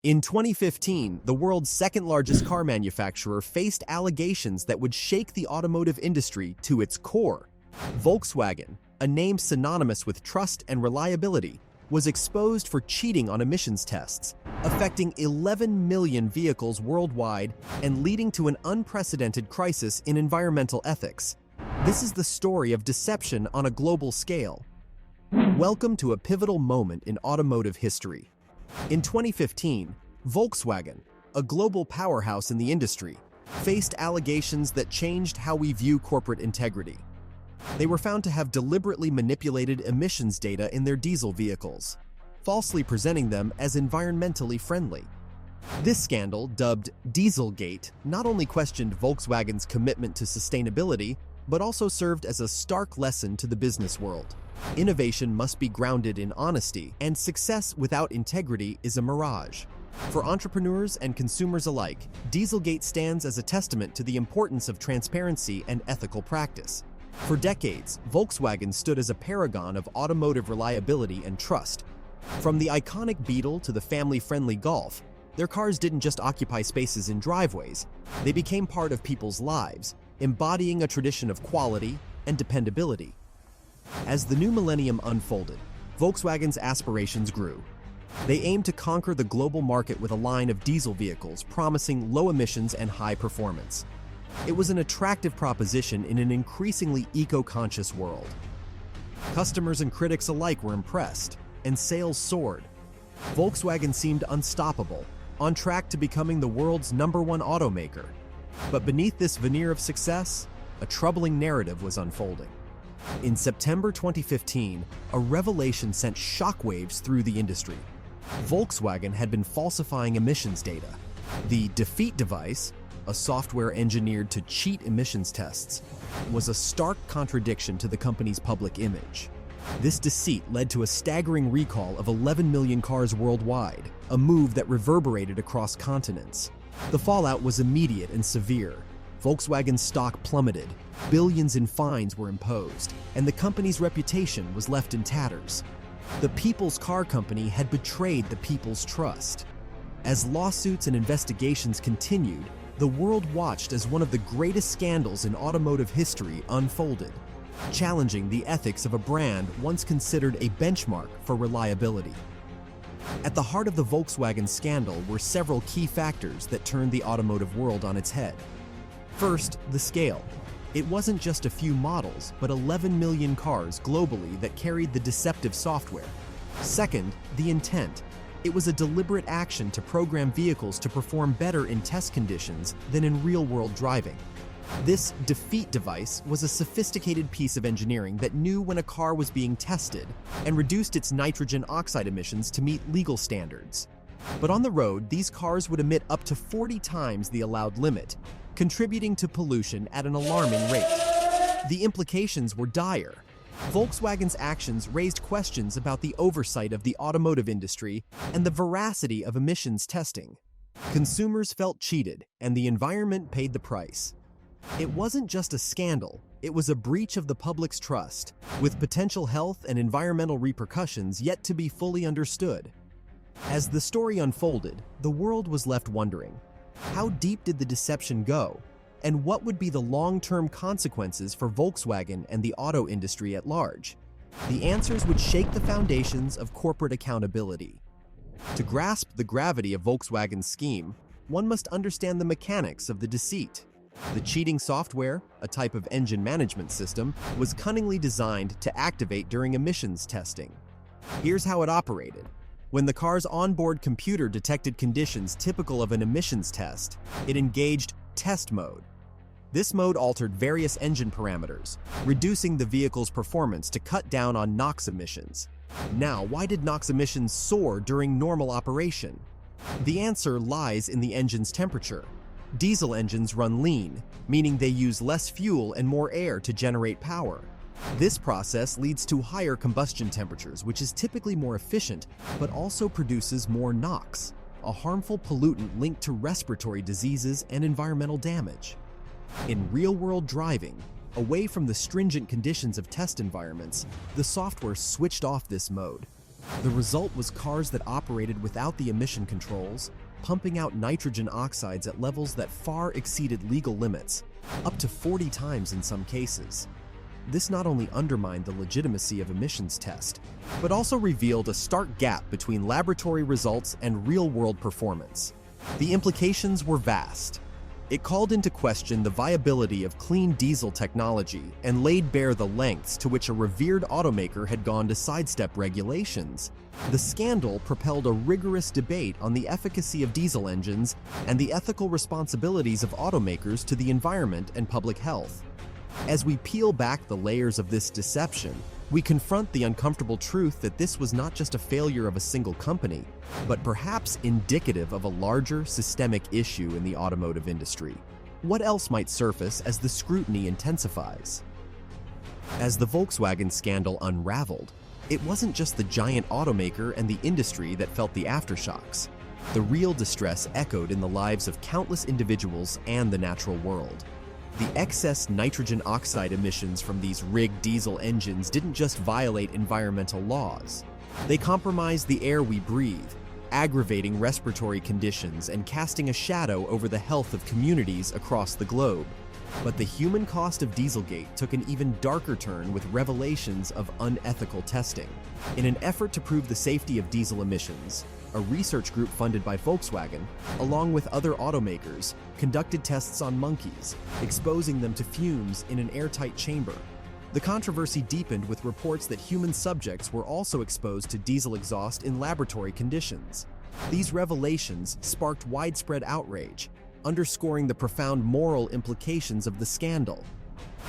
In 2015, the world's second-largest car manufacturer faced allegations that would shake the automotive industry to its core. Volkswagen, a name synonymous with trust and reliability, was exposed for cheating on emissions tests, affecting 11 million vehicles worldwide and leading to an unprecedented crisis in environmental ethics. This is the story of deception on a global scale. Welcome to a pivotal moment in automotive history. In 2015, Volkswagen, a global powerhouse in the industry, faced allegations that changed how we view corporate integrity. They were found to have deliberately manipulated emissions data in their diesel vehicles, falsely presenting them as environmentally friendly. This scandal, dubbed Dieselgate, not only questioned Volkswagen's commitment to sustainability, but also served as a stark lesson to the business world. Innovation must be grounded in honesty, and success without integrity is a mirage. For entrepreneurs and consumers alike, Dieselgate stands as a testament to the importance of transparency and ethical practice. For decades, Volkswagen stood as a paragon of automotive reliability and trust. From the iconic Beetle to the family-friendly Golf, their cars didn't just occupy spaces in driveways, they became part of people's lives, embodying a tradition of quality and dependability. As the new millennium unfolded, Volkswagen's aspirations grew. They aimed to conquer the global market with a line of diesel vehicles promising low emissions and high performance. It was an attractive proposition in an increasingly eco-conscious world. Customers and critics alike were impressed, and sales soared. Volkswagen seemed unstoppable, on track to becoming the world's #1 automaker. But beneath this veneer of success, a troubling narrative was unfolding. In September 2015, a revelation sent shockwaves through the industry. Volkswagen had been falsifying emissions data. The defeat device, a software engineered to cheat emissions tests, was a stark contradiction to the company's public image. This deceit led to a staggering recall of 11 million cars worldwide, a move that reverberated across continents. The fallout was immediate and severe. Volkswagen's stock plummeted, billions in fines were imposed, and the company's reputation was left in tatters. The People's Car Company had betrayed the people's trust. As lawsuits and investigations continued, the world watched as one of the greatest scandals in automotive history unfolded, challenging the ethics of a brand once considered a benchmark for reliability. At the heart of the Volkswagen scandal were several key factors that turned the automotive world on its head. First, the scale. It wasn't just a few models, but 11 million cars globally that carried the deceptive software. Second, the intent. It was a deliberate action to program vehicles to perform better in test conditions than in real-world driving. This defeat device was a sophisticated piece of engineering that knew when a car was being tested and reduced its nitrogen oxide emissions to meet legal standards. But on the road, these cars would emit up to 40 times the allowed limit, contributing to pollution at an alarming rate. The implications were dire. Volkswagen's actions raised questions about the oversight of the automotive industry and the veracity of emissions testing. Consumers felt cheated, and the environment paid the price. It wasn't just a scandal, it was a breach of the public's trust, with potential health and environmental repercussions yet to be fully understood. As the story unfolded, the world was left wondering, how deep did the deception go, and what would be the long-term consequences for Volkswagen and the auto industry at large? The answers would shake the foundations of corporate accountability. To grasp the gravity of Volkswagen's scheme, one must understand the mechanics of the deceit. The cheating software, a type of engine management system, was cunningly designed to activate during emissions testing. Here's how it operated. When the car's onboard computer detected conditions typical of an emissions test, it engaged test mode. This mode altered various engine parameters, reducing the vehicle's performance to cut down on NOx emissions. Now, why did NOx emissions soar during normal operation? The answer lies in the engine's temperature. Diesel engines run lean, meaning they use less fuel and more air to generate power. This process leads to higher combustion temperatures, which is typically more efficient, but also produces more NOx, a harmful pollutant linked to respiratory diseases and environmental damage. In real-world driving, away from the stringent conditions of test environments, the software switched off this mode, The result was cars that operated without the emission controls, pumping out nitrogen oxides at levels that far exceeded legal limits, up to 40 times in some cases. This not only undermined the legitimacy of emissions test, but also revealed a stark gap between laboratory results and real-world performance. The implications were vast. It called into question the viability of clean diesel technology and laid bare the lengths to which a revered automaker had gone to sidestep regulations. The scandal propelled a rigorous debate on the efficacy of diesel engines and the ethical responsibilities of automakers to the environment and public health. As we peel back the layers of this deception, we confront the uncomfortable truth that this was not just a failure of a single company, but perhaps indicative of a larger systemic issue in the automotive industry. What else might surface as the scrutiny intensifies? As the Volkswagen scandal unraveled, it wasn't just the giant automaker and the industry that felt the aftershocks. The real distress echoed in the lives of countless individuals and the natural world. The excess nitrogen oxide emissions from these rigged diesel engines didn't just violate environmental laws. They compromised the air we breathe, aggravating respiratory conditions and casting a shadow over the health of communities across the globe. But the human cost of Dieselgate took an even darker turn with revelations of unethical testing. In an effort to prove the safety of diesel emissions, a research group funded by Volkswagen, along with other automakers, conducted tests on monkeys, exposing them to fumes in an airtight chamber. The controversy deepened with reports that human subjects were also exposed to diesel exhaust in laboratory conditions. These revelations sparked widespread outrage, underscoring the profound moral implications of the scandal.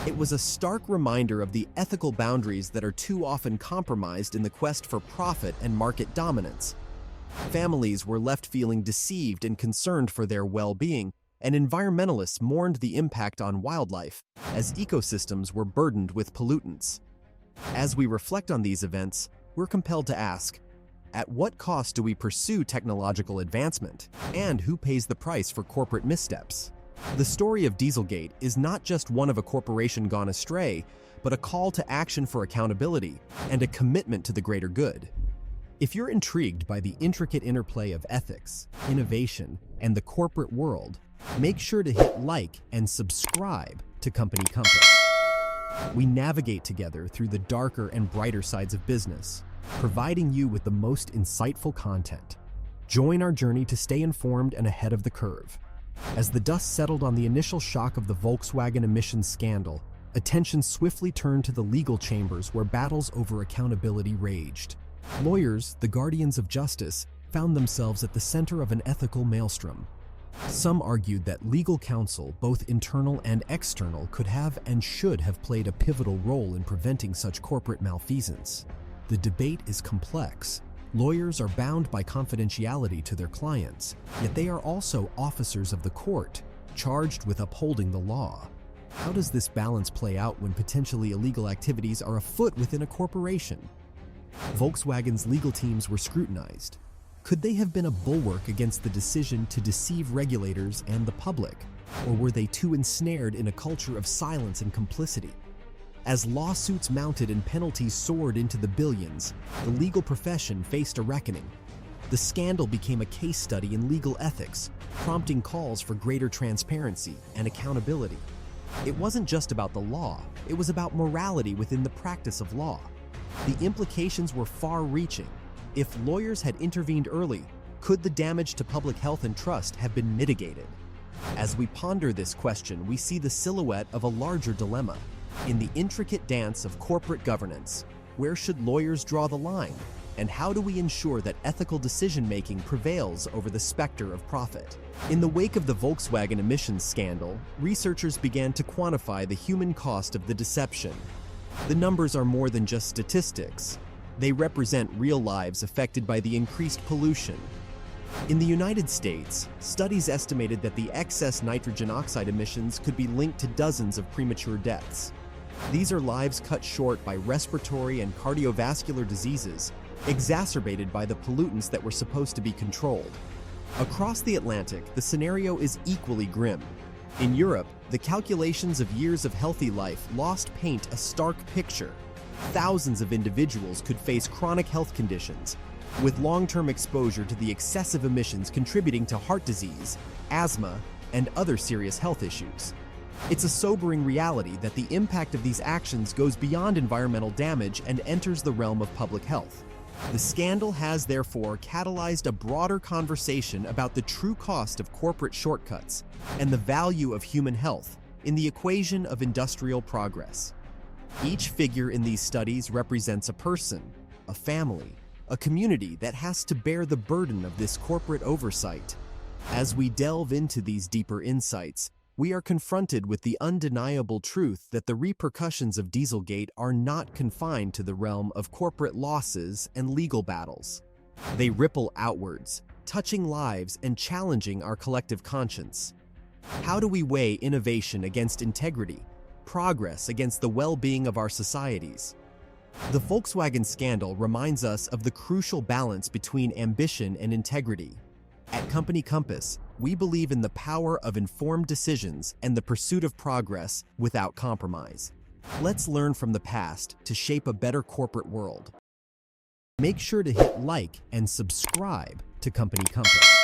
It was a stark reminder of the ethical boundaries that are too often compromised in the quest for profit and market dominance. Families were left feeling deceived and concerned for their well-being, and environmentalists mourned the impact on wildlife as ecosystems were burdened with pollutants. As we reflect on these events, we're compelled to ask, at what cost do we pursue technological advancement, and who pays the price for corporate missteps? The story of Dieselgate is not just one of a corporation gone astray, but a call to action for accountability and a commitment to the greater good. If you're intrigued by the intricate interplay of ethics, innovation, and the corporate world, make sure to hit like and subscribe to Company Compass. We navigate together through the darker and brighter sides of business, providing you with the most insightful content. Join our journey to stay informed and ahead of the curve. As the dust settled on the initial shock of the Volkswagen emissions scandal, attention swiftly turned to the legal chambers where battles over accountability raged. Lawyers, the guardians of justice, found themselves at the center of an ethical maelstrom. Some argued that legal counsel, both internal and external, could have and should have played a pivotal role in preventing such corporate malfeasance. The debate is complex. Lawyers are bound by confidentiality to their clients, yet they are also officers of the court, charged with upholding the law. How does this balance play out when potentially illegal activities are afoot within a corporation? Volkswagen's legal teams were scrutinized. Could they have been a bulwark against the decision to deceive regulators and the public, or were they too ensnared in a culture of silence and complicity? As lawsuits mounted and penalties soared into the billions, the legal profession faced a reckoning. The scandal became a case study in legal ethics, prompting calls for greater transparency and accountability. It wasn't just about the law, it was about morality within the practice of law. The implications were far-reaching. If lawyers had intervened early, could the damage to public health and trust have been mitigated? As we ponder this question, we see the silhouette of a larger dilemma. In the intricate dance of corporate governance, where should lawyers draw the line? And how do we ensure that ethical decision-making prevails over the specter of profit? In the wake of the Volkswagen emissions scandal, researchers began to quantify the human cost of the deception. The numbers are more than just statistics. They represent real lives affected by the increased pollution. In the United States, studies estimated that the excess nitrogen oxide emissions could be linked to dozens of premature deaths. These are lives cut short by respiratory and cardiovascular diseases, exacerbated by the pollutants that were supposed to be controlled. Across the Atlantic, the scenario is equally grim. In Europe, the calculations of years of healthy life lost paint a stark picture. Thousands of individuals could face chronic health conditions, with long-term exposure to the excessive emissions contributing to heart disease, asthma, and other serious health issues. It's a sobering reality that the impact of these actions goes beyond environmental damage and enters the realm of public health. The scandal has therefore catalyzed a broader conversation about the true cost of corporate shortcuts and the value of human health in the equation of industrial progress. Each figure in these studies represents a person, a family, a community that has to bear the burden of this corporate oversight. As we delve into these deeper insights, we are confronted with the undeniable truth that the repercussions of Dieselgate are not confined to the realm of corporate losses and legal battles. They ripple outwards, touching lives and challenging our collective conscience. How do we weigh innovation against integrity, progress against the well-being of our societies? The Volkswagen scandal reminds us of the crucial balance between ambition and integrity. At Company Compass, we believe in the power of informed decisions and the pursuit of progress without compromise. Let's learn from the past to shape a better corporate world. Make sure to hit like and subscribe to Company Compass.